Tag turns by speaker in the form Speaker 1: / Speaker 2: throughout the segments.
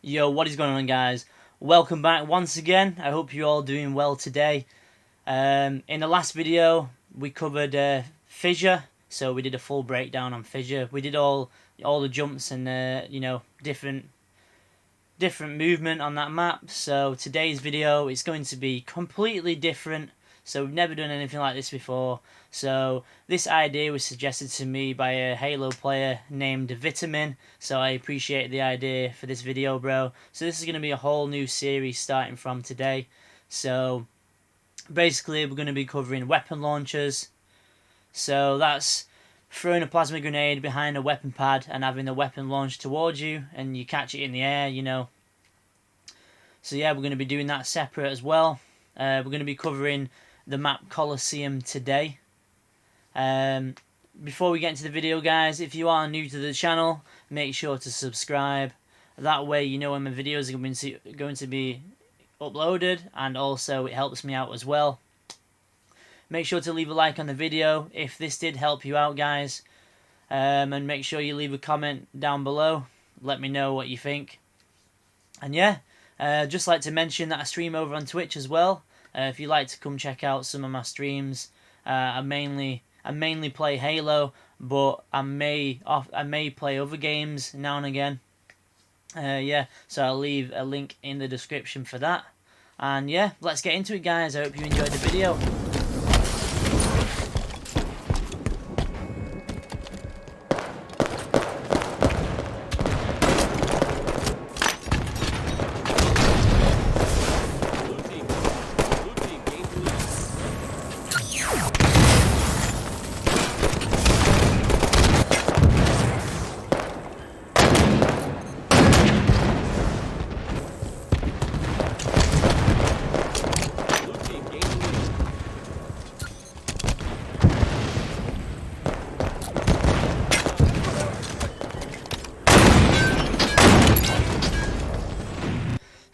Speaker 1: Yo, what is going on, guys? Welcome back once again. I hope you're all doing well today. In the last video, we covered Fissure, so we did a full breakdown on Fissure. We did all the jumps and different movement on that map. So today's video is going to be completely different. So we've never done anything like this before. So this idea was suggested to me by a Halo player named Vitamin. So I appreciate the idea for this video, bro. So this is going to be a whole new series starting from today. So basically we're going to be covering weapon launchers. So that's throwing a plasma grenade behind a weapon pad and having the weapon launched towards you and you catch it in the air, So yeah, we're going to be doing that separate as well. We're going to be covering the map Coliseum today. Before we get into the video, guys, if you are new to the channel, make sure to subscribe. That way you know when my videos are going to be uploaded, and also it helps me out as well. Make sure to leave a like on the video if this did help you out, guys. And make sure you leave a comment down below. Let me know what you think. And yeah, just like to mention that I stream over on Twitch as well. If you'd like to come check out some of my streams, I mainly play Halo, but I may play other games now and again. Yeah, so I'll leave a link in the description for that. And yeah, let's get into it, guys. I hope you enjoyed the video.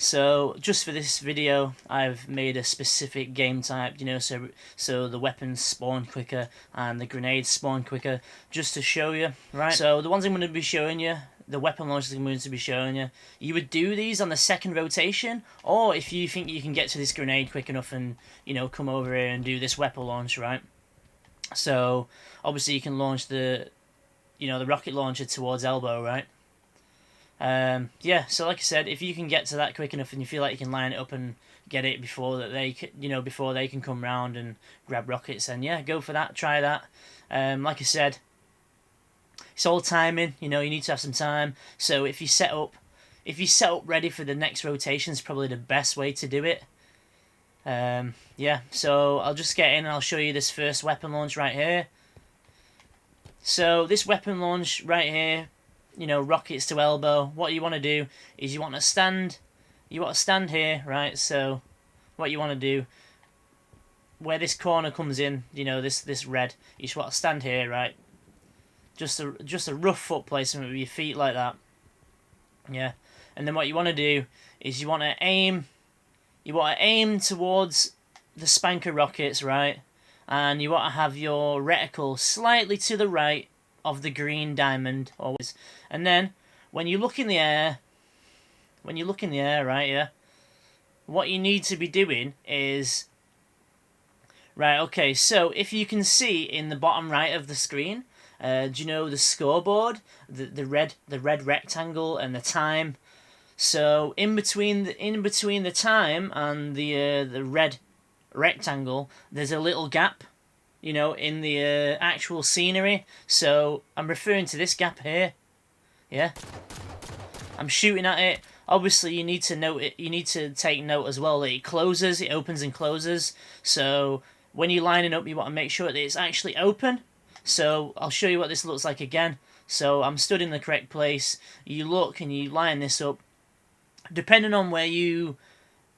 Speaker 1: So just for this video, I've made a specific game type, so the weapons spawn quicker and the grenades spawn quicker, just to show you, right? So the ones I'm going to be showing you, the weapon launchers I'm going to be showing you, you would do these on the second rotation, or if you think you can get to this grenade quick enough and, come over here and do this weapon launch, right? So obviously you can launch the rocket launcher towards elbow, right? Yeah, so like I said, if you can get to that quick enough and you feel like you can line it up and get it before that before they can come round and grab rockets, then yeah, go for that, try that. Like I said, it's all timing, you need to have some time. So if you set up ready for the next rotation, is probably the best way to do it. Yeah, so I'll just get in and I'll show you this first weapon launch right here. So this weapon launch right here, rockets to elbow. What you want to do is you want to stand here, right? So what you want to do, where this corner comes in, this red, you just want to stand here, right? Just a rough foot placement with your feet like that. Yeah. And then what you want to do is you want to aim towards the spanker rockets, right? And you want to have your reticle slightly to the right of the green diamond, always. And then when you look in the air, right, yeah, what you need to be doing is, right, okay, so if you can see in the bottom right of the screen, do you know the scoreboard, the red rectangle and the time? So in between the time and the red rectangle, there's a little gap, in the actual scenery. So I'm referring to this gap here. Yeah, I'm shooting at it. Obviously, you need to note it. You need to take note as well that it opens and closes. So when you're lining up, you want to make sure that it's actually open. So I'll show you what this looks like again. So I'm stood in the correct place. You look and you line this up. Depending on where you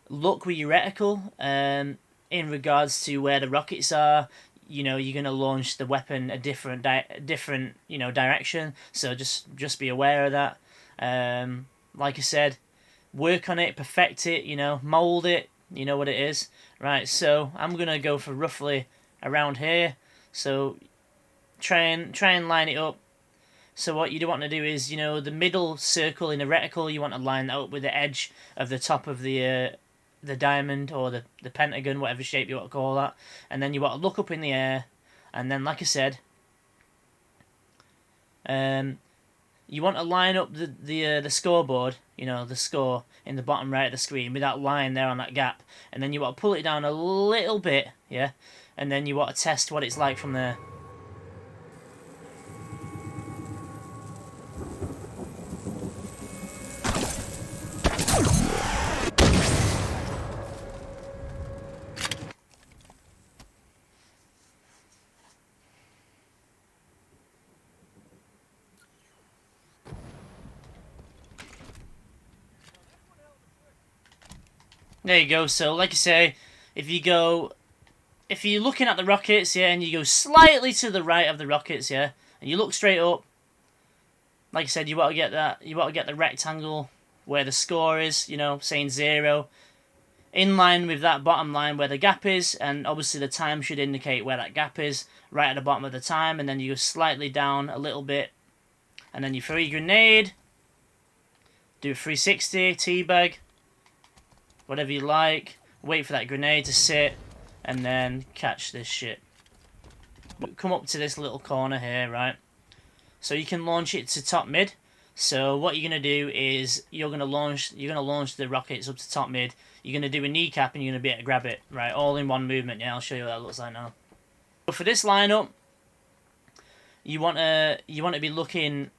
Speaker 1: look with your reticle, in regards to where the rockets are, you're going to launch the weapon a different direction. So just be aware of that. Like I said, work on it, perfect it, mold it, you know what it is. Right, so I'm going to go for roughly around here. So try and line it up So what you do want to do is, you know, the middle circle in a reticle, you want to line that up with the edge of the top of the diamond or the pentagon, whatever shape you want to call that. And then you want to look up in the air, and then, like I said, you want to line up the scoreboard, you know, the score in the bottom right of the screen with that line there on that gap, and then you want to pull it down a little bit, yeah, and then you want to test what it's like from there. There you go. So, like I say, if you're looking at the rockets, yeah, and you go slightly to the right of the rockets, yeah, and you look straight up, like I said, you want to get the rectangle where the score is, you know, saying 0, in line with that bottom line where the gap is, and obviously the time should indicate where that gap is, right at the bottom of the time, and then you go slightly down a little bit, and then you throw your grenade, do a 360, teabag, whatever you like, wait for that grenade to sit, and then catch this shit. Come up to this little corner here, right? So you can launch it to top mid. So what you're gonna do is you're gonna launch the rockets up to top mid. You're gonna do a kneecap and you're gonna be able to grab it, right? All in one movement. Yeah, I'll show you what that looks like now. But for this lineup, you want to be looking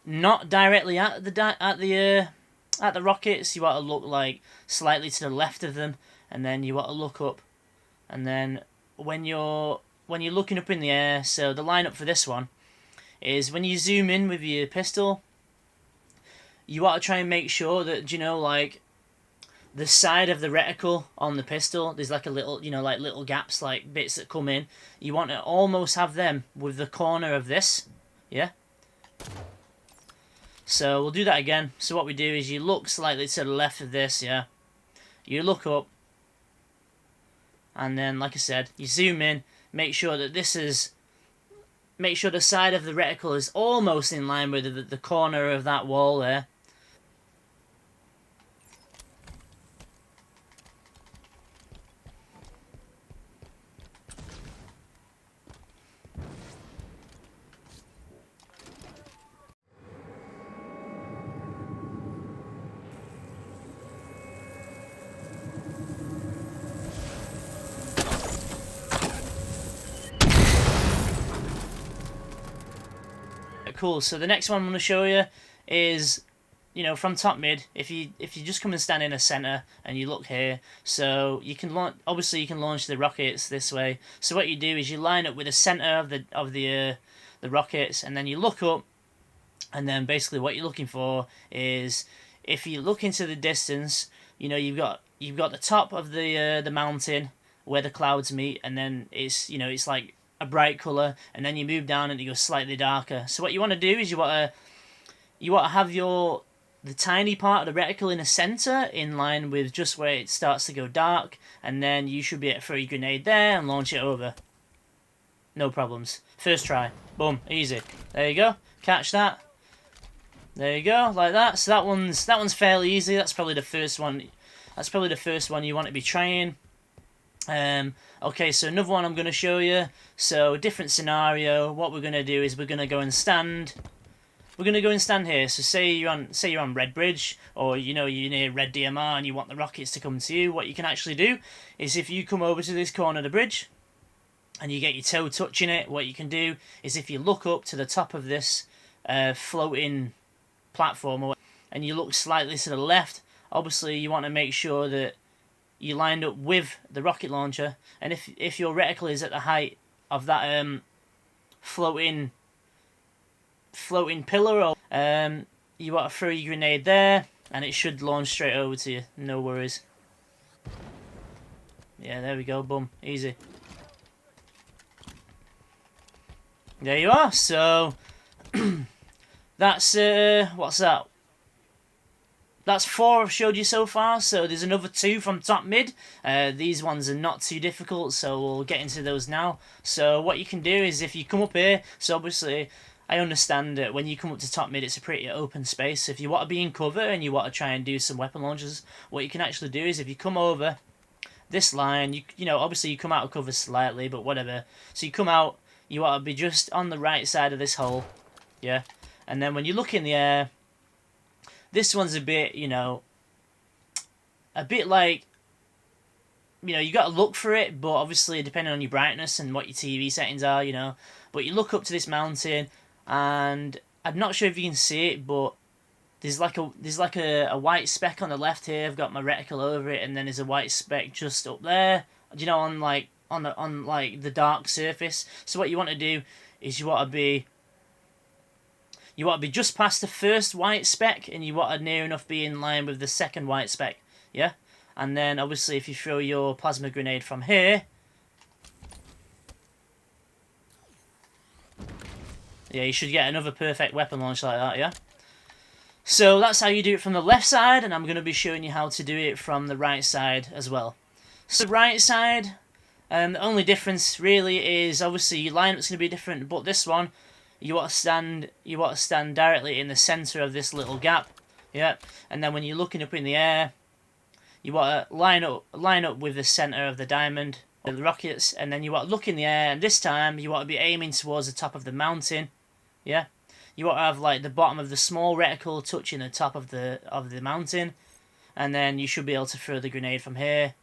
Speaker 1: not directly at the rockets. You want to look like slightly to the left of them, and then you want to look up, and then when you're looking up in the air. So the lineup for this one is when you zoom in with your pistol, you want to try and make sure that, you know, like the side of the reticle on the pistol, there's like a little, you know, like little gaps, like bits that come in. You want to almost have them with the corner of this, yeah. So we'll do that again. So what we do is you look slightly to the left of this, yeah. You look up, and then, like I said, you zoom in, make sure that make sure the side of the reticle is almost in line with the corner of that wall there. Cool. So the next one I'm going to show you is, you know, from top mid. If you just come and stand in a center and you look here, so you can obviously you can launch the rockets this way. So what you do is you line up with the center of the rockets, and then you look up, and then basically what you're looking for is, if you look into the distance, you know, you've got the top of the mountain where the clouds meet, and then it's, you know, it's like a bright colour, and then you move down and it goes slightly darker. So what you want to do is you want to have the tiny part of the reticle in the centre, in line with just where it starts to go dark, and then you should be able to throw your grenade there and launch it over. No problems. First try. Boom. Easy. There you go. Catch that. There you go, like that. So that one's fairly easy. That's probably the first one. That's probably the first one you want to be trying. Okay, so another one I'm going to show you. So different scenario. What we're going to do is we're going to go and stand. We're going to go and stand here. So say you're on Red Bridge, or you know you're near Red DMR and you want the rockets to come to you. What you can actually do is, if you come over to this corner of the bridge and you get your toe touching it, what you can do is, if you look up to the top of this floating platform and you look slightly to the left, obviously you want to make sure that you lined up with the rocket launcher, and if your reticle is at the height of that floating pillar, or you want to throw your grenade there, and it should launch straight over to you. No worries. Yeah, there we go. Boom, easy. There you are. So that's what's that? That's 4 I've showed you so far, so there's another 2 from top mid. These ones are not too difficult, so we'll get into those now. So what you can do is, if you come up here, so obviously I understand that when you come up to top mid, it's a pretty open space. So if you want to be in cover and you want to try and do some weapon launches, what you can actually do is if you come over this line, you know, obviously you come out of cover slightly, but whatever. So you come out, you want to be just on the right side of this hole, yeah? And then when you look in the air, this one's a bit, you know, a bit like, you know, you got to look for it, but obviously depending on your brightness and what your TV settings are, you know. But you look up to this mountain, and I'm not sure if you can see it, but there's like a white speck on the left here. I've got my reticle over it, and then there's a white speck just up there. You know, on like the dark surface. So what you want to do is you want to be just past the first white speck, and you want to near enough be in line with the second white speck. Yeah, and then obviously if you throw your plasma grenade from here. Yeah, you should get another perfect weapon launch like that, yeah? So that's how you do it from the left side, and I'm going to be showing you how to do it from the right side as well. So right side, the only difference really is obviously your lineup's going to be different, but this one, you want to stand directly in the centre of this little gap, yeah? And then when you're looking up in the air, you want to line up with the centre of the diamond, or the rockets, and then you want to look in the air, and this time you want to be aiming towards the top of the mountain. Yeah, you want to have like the bottom of the small reticle touching the top of the mountain, and then you should be able to throw the grenade from here.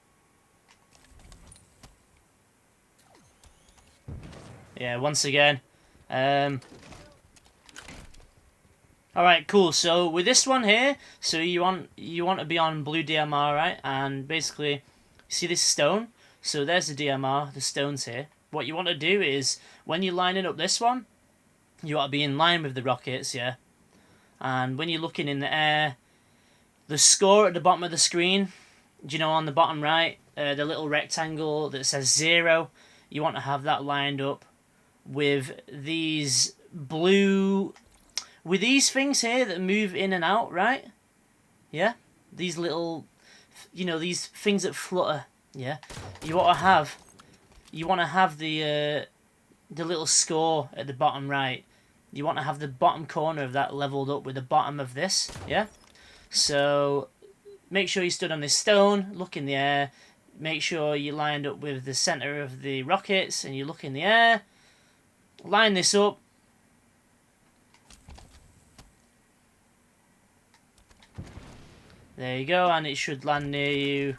Speaker 1: Yeah, once again. Alright, cool. So with this one here, so you want to be on blue DMR, right? And basically, see this stone? So there's the DMR, the stone's here. What you want to do is when you're lining up this one, you want to be in line with the rockets, yeah? And when you're looking in the air, the score at the bottom of the screen, do you know on the bottom right, the little rectangle that says 0, you want to have that lined up with these with these things here that move in and out, right? Yeah? These little, you know, these things that flutter, yeah? You want to have the little score at the bottom right. You want to have the bottom corner of that leveled up with the bottom of this, yeah? So make sure you stood on this stone, look in the air, make sure you lined up with the centre of the rockets, and you look in the air, line this up. There you go, and it should land near you.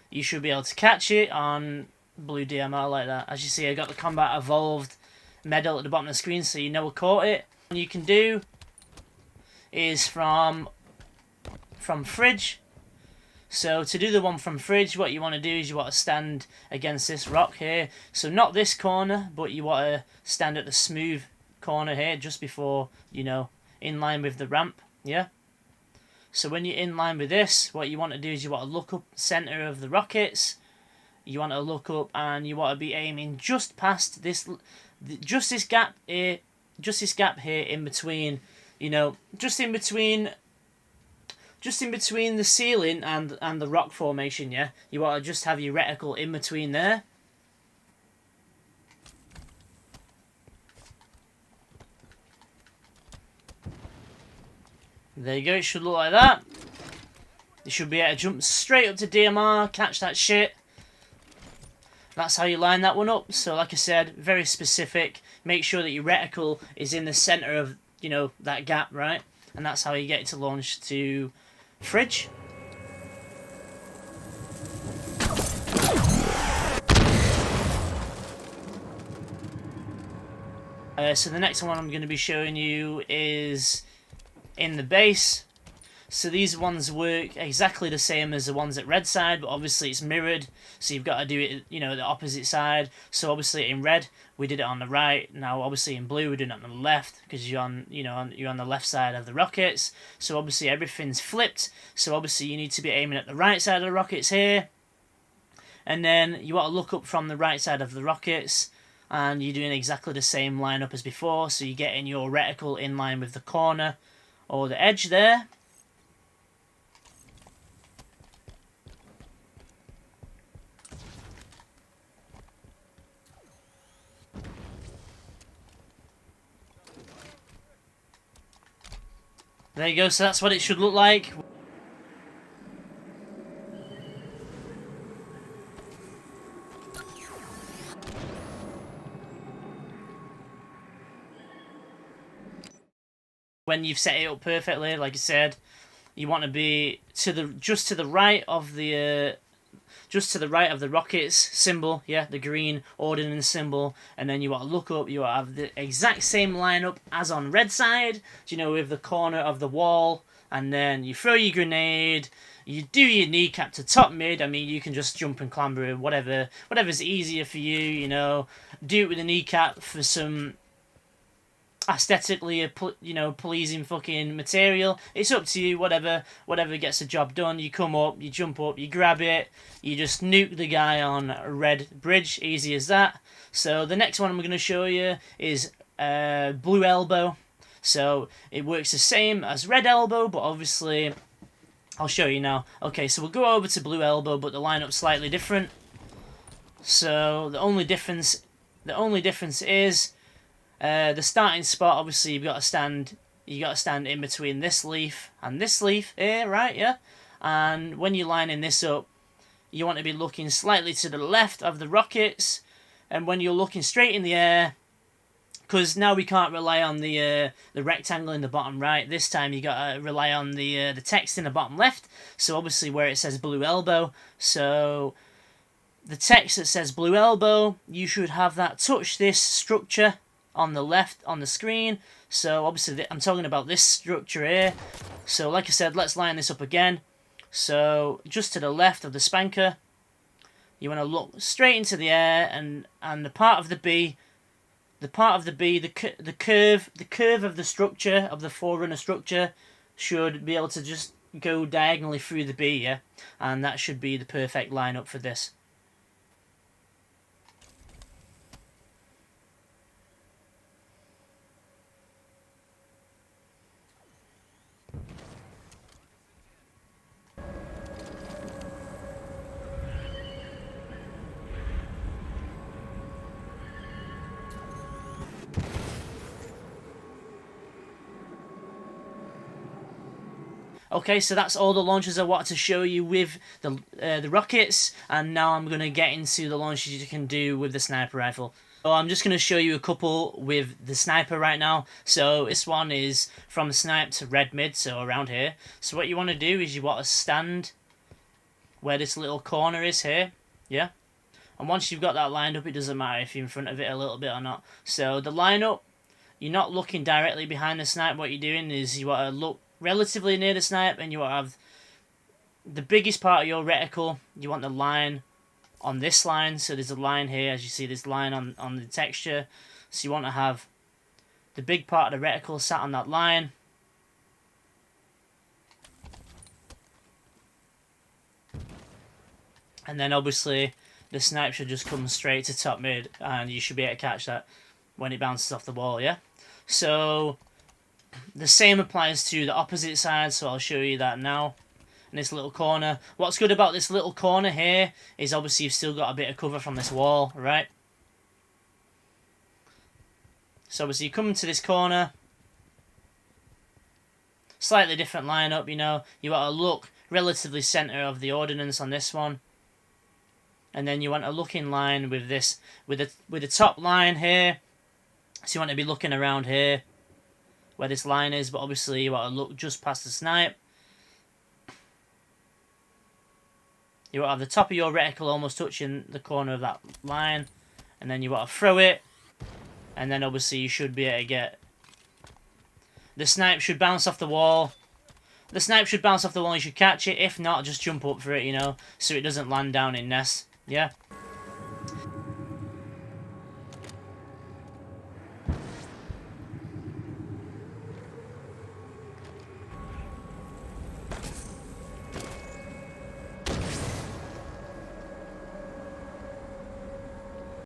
Speaker 1: You should be able to catch it on blue DMR like that. As you see, I got the Combat Evolved medal at the bottom of the screen, so you know I caught it. What you can do is from fridge. So to do the one from fridge, what you want to do is you want to stand against this rock here. So not this corner, but you want to stand at the smooth corner here, just before, you know, in line with the ramp, yeah? So when you're in line with this, what you want to do is you want to look up the centre of the rockets. You want to look up and you want to be aiming just past this, just this gap here in between, you know, just in between the ceiling and the rock formation, yeah? You want to just have your reticle in between there. There you go, it should look like that. You should be able to jump straight up to DMR, catch that shit. That's how you line that one up. So like I said, very specific. Make sure that your reticle is in the centre of, you know, that gap, right? And that's how you get it to launch to fridge. So the next one I'm going to be showing you is in the base. So these ones work exactly the same as the ones at red side, but obviously it's mirrored, so you've got to do it, you know, the opposite side. So obviously in red we did it on the right. Now obviously in blue we're doing it on the left, because you're on, you know, you're on the left side of the rockets. So obviously everything's flipped. So obviously you need to be aiming at the right side of the rockets here, and then you want to look up from the right side of the rockets, and you're doing exactly the same lineup as before. So you're getting your reticle in line with the corner or the edge there. There you go, so that's what it should look like. When you've set it up perfectly, like I said, you want to be just to the right of the rocket's symbol, yeah, the green ordnance symbol, and then you want to look up, you want to have the exact same lineup as on red side, you know, with the corner of the wall, and then you throw your grenade, you do your kneecap to top mid. I mean, you can just jump and clamber, whatever's easier for you, you know, do it with a kneecap for some aesthetically, you know, pleasing fucking material. It's up to you, whatever gets the job done. You come up, you jump up, you grab it, you just nuke the guy on red bridge, easy as that. So the next one I'm going to show you is blue elbow. So it works the same as red elbow, but obviously I'll show you now. Okay, so we'll go over to blue elbow, but the lineup's slightly different. So the only difference is the starting spot. Obviously you got to stand in between this leaf and this leaf here, right? Yeah. And when you're lining this up, you want to be looking slightly to the left of the rockets, and when you're looking straight in the air, because now we can't rely on the rectangle in the bottom right. This time you got to rely on the text in the bottom left. So obviously where it says blue elbow, so the text that says blue elbow, you should have that touch this structure on the left on the screen. So obviously I'm talking about this structure here. So like I said, let's line this up again. So just to the left of the spanker, you want to look straight into the air, and the part of the B, the curve of the structure, of the forerunner structure, should be able to just go diagonally through the B, yeah? And that should be the perfect lineup for this. Okay, so that's all the launches I wanted to show you with the rockets, and now I'm going to get into the launches you can do with the sniper rifle. So I'm just going to show you a couple with the sniper right now. So this one is from snipe to red mid, so around here. So what you want to do is you want to stand where this little corner is here, yeah? And once you've got that lined up, it doesn't matter if you're in front of it a little bit or not. So the lineup, you're not looking directly behind the snipe. What you're doing is you want to look relatively near the snipe, and you want to have the biggest part of your reticle. You want the line on this line, so there's a line here, as you see this line on the texture. So you want to have the big part of the reticle sat on that line. And then obviously the snipe should just come straight to top mid, and you should be able to catch that when it bounces off the wall, yeah? So the same applies to the opposite side, so I'll show you that now. In this little corner. What's good about this little corner here is obviously you've still got a bit of cover from this wall, right? So obviously you come into this corner. Slightly different lineup, you know. You want to look relatively centre of the ordnance on this one. And then you want to look in line with this, with the top line here. So you want to be looking around here, where this line is, but obviously you want to look just past the snipe. You want to have the top of your reticle almost touching the corner of that line, and then you want to throw it, and then obviously you should be able to get... The snipe should bounce off the wall. The snipe should bounce off the wall, you should catch it. If not, just jump up for it, you know, so it doesn't land down in nest, yeah?